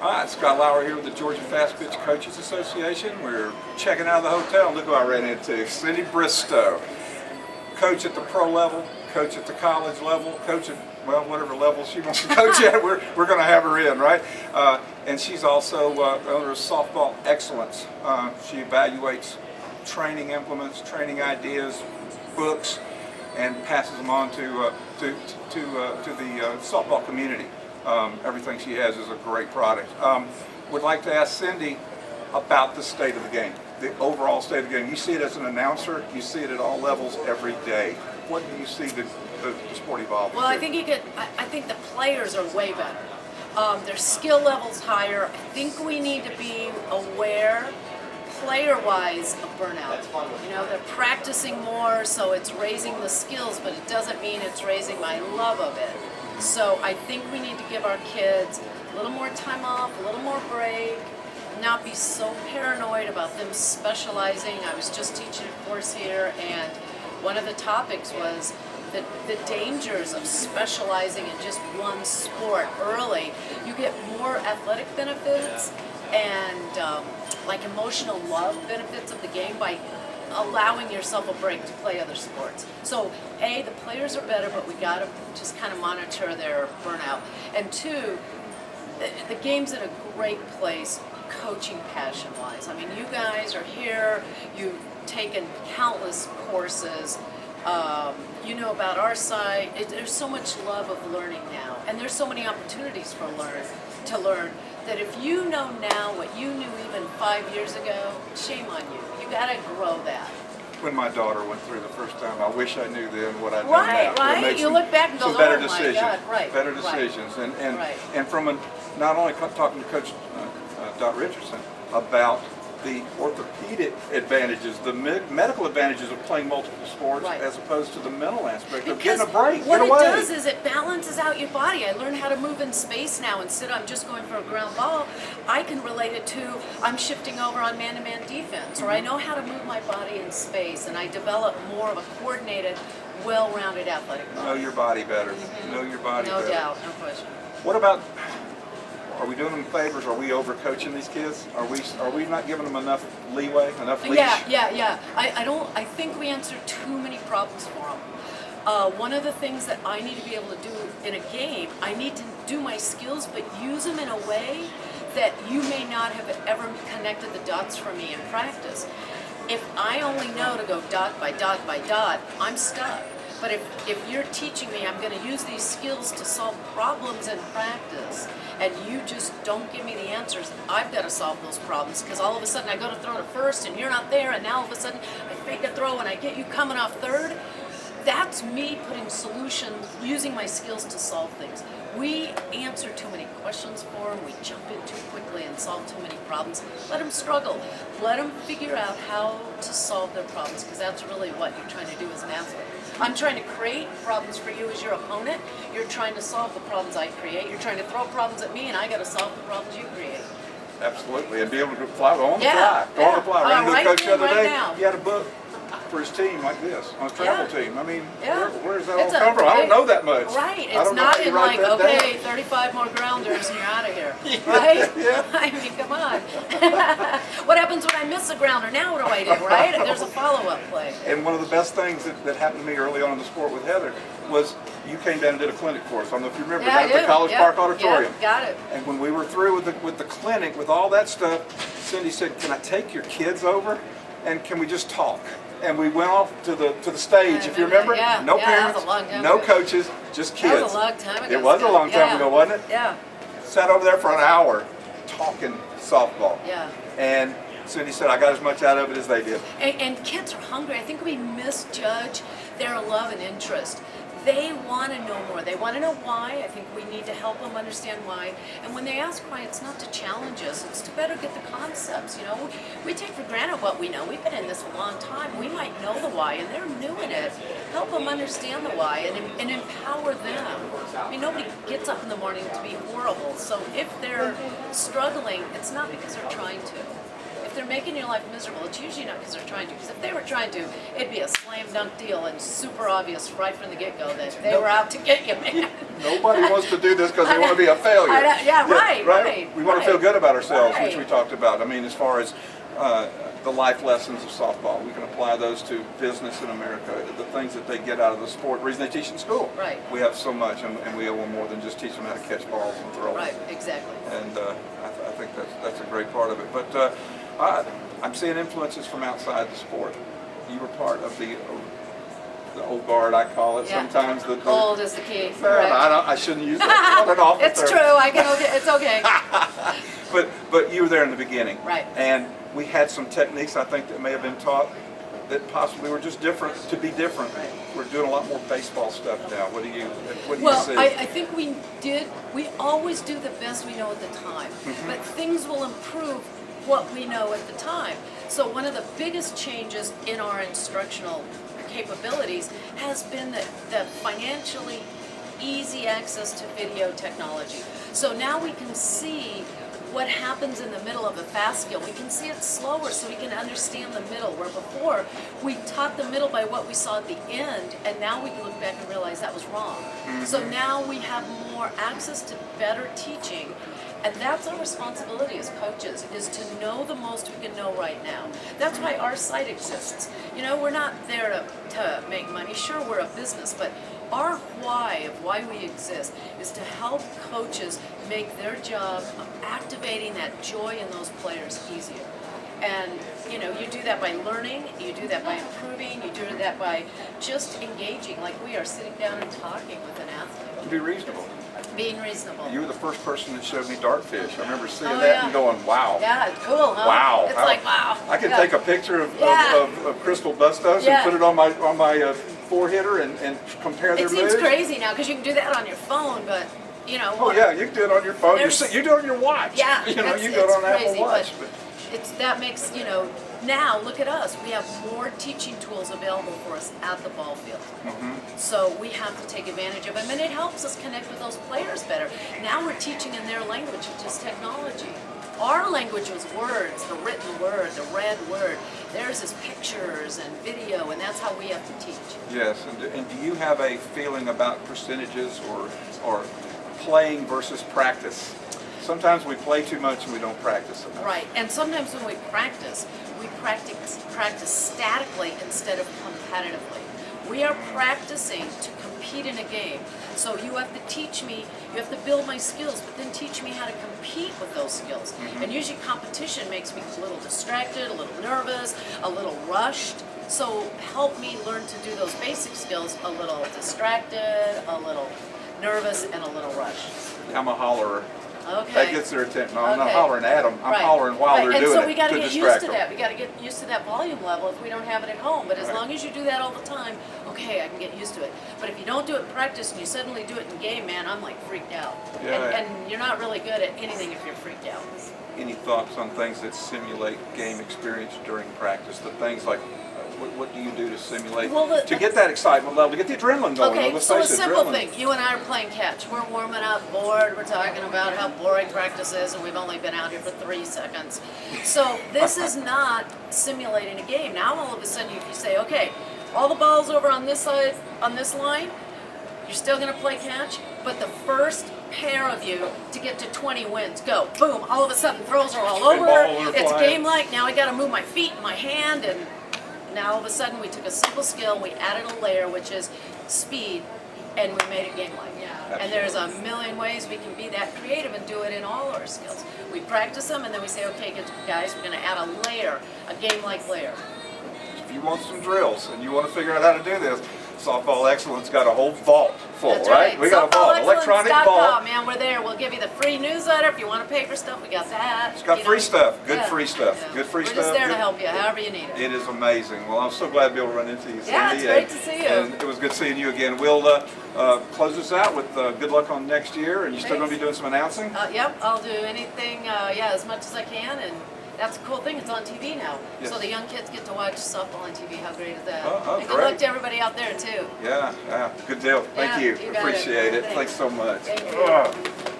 Hi, Scott Lauer here with the Georgia Fast Pitch Coaches Association. We're checking out of the hotel. Look who I ran into, Cindy Bristow. Coach at the pro level, coach at the college level, coach at, well, whatever level she wants to coach at, we're going to have her in, right? And she's also owner of Softball Excellence. She evaluates training implements, training ideas, books, and passes them on to the softball community. Everything she has is a great product. Would like to ask Cindy about the state of the game, the overall state of the game. You see it as an announcer, you see it at all levels every day. What do you see the sport evolving Well, to? I think the players are way better. Their skill level's higher. I think we need to be aware, player-wise, of burnout. You know, they're practicing more, so it's raising the skills, but it doesn't mean it's raising my love of it. So I think we need to give our kids a little more time off, a little more break, not be so paranoid about them specializing. I was just teaching a course here, and one of the topics was the dangers of specializing in just one sport early. You get more athletic benefits and like emotional love benefits of the game by allowing yourself a break to play other sports. So A, the players are better, but we got to just kind of monitor their burnout. And two, the game's in a great place coaching passion-wise. I mean, you guys are here, you've taken countless courses, you know about our site. There's so much love of learning now, and there's so many opportunities to learn that if you know now what you knew even 5 years ago, shame on you. You gotta grow that. When my daughter went through the first time, I wish I knew then what I know Right, now. right. You look back and go, some better oh my decisions, God, right, better right. decisions, and Right. and from not only talking to Coach Dot Richardson about the orthopedic advantages, the medical advantages of playing multiple sports, Right. as opposed to the mental aspect of Because getting a break, what get it away. does is it balances out your body. I learned how to move in space now. Instead of I'm just going for a ground ball, I can relate it to I'm shifting over on man-to-man defense, or I know how to move my body in space, and I develop more of a coordinated, well-rounded athletic body. Know your body better. Know your body No better. doubt, no question. What about? Are we doing them favors? Are we overcoaching these kids? Are we not giving them enough leeway, enough leash? Yeah. I think we answer too many problems for them. One of the things that I need to be able to do in a game, I need to do my skills, but use them in a way that you may not have ever connected the dots for me in practice. If I only know to go dot by dot by dot, I'm stuck. But if you're teaching me I'm going to use these skills to solve problems in practice, and you just don't give me the answers, I've got to solve those problems, because all of a sudden I go to throw to first and you're not there, and now all of a sudden I fake a throw and I get you coming off third. That's me putting solutions, using my skills to solve things. We answer too many questions for them, we jump in too quickly and solve too many problems. Let them struggle. Let them figure out how to solve their problems, because that's really what you're trying to do as an athlete. I'm trying to create problems for you as your opponent. You're trying to solve the problems I create. You're trying to throw problems at me, and I got to solve the problems you create. Absolutely, and be able to fly on the Yeah, fly. Go on the fly. Ran into right the coach the other right day. now. He had a book for his team like this, on his travel Yeah. team. I mean, Yeah. where's that all It's a come from? I don't big- know that much. Right, I it's don't know not how you in write like, that okay, down. 35 more grounders and you're out of here, right? Yeah. I mean, come on. What happens when I miss a grounder? Now what do I do, right? There's a follow-up play. And one of the best things that happened to me early on in the sport with Heather was you came down and did a clinic for us. I don't know if you remember, Yeah, I down at the do. College Yeah, Park Auditorium. yeah, got it. And when we were through with the clinic, with all that stuff, Cindy said, "Can I take your kids over, and can we just talk?" And we went off to the stage, if you remember. Yeah, No yeah, that parents, was a long time no ago. coaches, just kids. That was a long time ago. It was a long time Yeah. ago, wasn't it? Yeah, Sat over there for an hour talking softball. yeah. And Cindy said, "I got as much out of it as they did." And kids are hungry. I think we misjudge their love and interest. They want to know more. They want to know why. I think we need to help them understand why. And when they ask why, it's not to challenge us. It's to better get the concepts. You know, we take for granted what we know. We've been in this a long time. We might know the why, and they're new in it. Help them understand the why and empower them. I mean, nobody gets up in the morning to be horrible. So if they're struggling, it's not because they're trying to. if they're making your life miserable, it's usually not because they're trying to. Because if they were trying to, it'd be a slam dunk deal and super obvious right from the get-go that they were out to get you, man. Nobody wants to do this because they want to be a failure. Yeah, right. We want to feel good about ourselves, which Right. we talked about. I mean, as far as the life lessons of softball, we can apply those to business in America, the things that they get out of the sport, the reason they teach in school. Right. We have so much, and we owe them more than just teach them how to catch balls and throw them. Right, exactly. And I think that's a great part of it. But I'm seeing influences from outside the sport. You were part of the old guard, I call it. Yeah. Sometimes the Old is the key. Man, Correct. I shouldn't use that. Not an awful It's term. true. I can. It's okay. But you were there in the beginning, Right. And we had some techniques I think that may have been taught that possibly were just different to be different. Right. We're doing a lot more baseball stuff now. What do you Well, see? I think we always do the best we know at the time, Mm-hmm. but things will improve what we know at the time. So one of the biggest changes in our instructional capabilities has been the financially easy access to video technology. So now we can see what happens in the middle of a fast skill. We can see it slower so we can understand the middle, where before we taught the middle by what we saw at the end, and now we can look back and realize that was wrong. So now we have more access to better teaching, and that's our responsibility as coaches, is to know the most we can know right now. That's why our site exists. You know, we're not there to make money. Sure, we're a business, but our why of why we exist is to help coaches make their job of activating that joy in those players easier. And you know, you do that by learning, you do that by improving, you do that by just engaging, like we are sitting down and talking with an athlete. Be reasonable. Being reasonable. You were the first person that showed me dartfish. I remember seeing Oh, that yeah. and going, wow. Yeah, it's cool, huh? Wow. It's like, wow. I can Yeah. take a picture of Crystal Bustos Yeah. and put it on my four-hitter and compare their It seems moves. crazy now because you can do that on your phone, but you know. Oh yeah, you can do it on your phone. You There's- do it on your watch. Yeah, you know, it's you do it on crazy, Apple Watch. but that makes, you know, now look at us. We have more teaching tools available for us at the ball field. So we have to take advantage of them, and it helps us connect with those players better. Now we're teaching in their language, which is technology. Our language was words, the written word, the read word. Theirs is pictures and video, and that's how we have to teach. Yes, and do you have a feeling about percentages or playing versus practice? Sometimes we play too much and we don't practice enough. Right, and sometimes when we practice statically instead of competitively. We are practicing to compete in a game. So you have to teach me, you have to build my skills, but then teach me how to compete with those skills. And usually competition makes me a little distracted, a little nervous, a little rushed. So help me learn to do those basic skills a little distracted, a little nervous, and a little rushed. I'm a hollerer. Okay. That gets their attention. No, I'm not Okay. hollering at them. I'm Right. hollering while Right. they're and doing so it we got to to get used distract to them. that. We got to get used to that volume level if we don't have it at home. But as Right. long as you do that all the time, okay, I can get used to it. But if you don't do it in practice and you suddenly do it in game, man, I'm like freaked out. Yeah. And you're not really good at anything if you're freaked out. Any thoughts on things that simulate game experience during practice? The things like, what do you do to simulate, Well, to get that excitement level, to get the adrenaline going? Okay, Let's so a face it, simple adrenaline. thing. You and I are playing catch. We're warming up, bored. We're talking about how boring practice is, and we've only been out here for 3 seconds. So this is not simulating a game. Now all of a sudden, if you say, okay, all the balls over on this side, on this line, you're still going to play catch, but the first pair of you to get to 20 wins, go. Boom, all of a sudden throws are all over. balls are It's flying. game-like. Now I got to move my feet and my hand, and now all of a sudden we took a simple skill, we added a layer, which is speed, and we made it game-like. And there's a million ways we can be that creative and do it in all our skills. We practice them, and then we say, okay, guys, we're going to add a layer, a game-like layer. If you want some drills and you want to figure out how to do this, Softball Excellence got a whole vault full, That's right? We got a vault, electronic vault. Man, we're there. We'll give you the free newsletter if you want to pay for stuff. We got that. It's got you free know. stuff, good Yeah. free stuff, Yeah. good free We're stuff. just there to good- help you, however you need it. It is amazing. Well, I'm so glad to be able to run into you, Cindy. Yeah, it's great to see you. And it was good seeing you again. We'll close this out with good luck on next year. And you're still going to be doing some announcing? Yep, I'll do anything, as much as I can, and that's a cool thing. It's on TV now, Yes. so the young kids get to watch softball on TV. How great is that? Oh, and good great. luck to everybody out there too. Yeah, good deal. Thank Yeah, you. you got it. Appreciate it. Thanks. Thanks so much. Thank you. Ugh.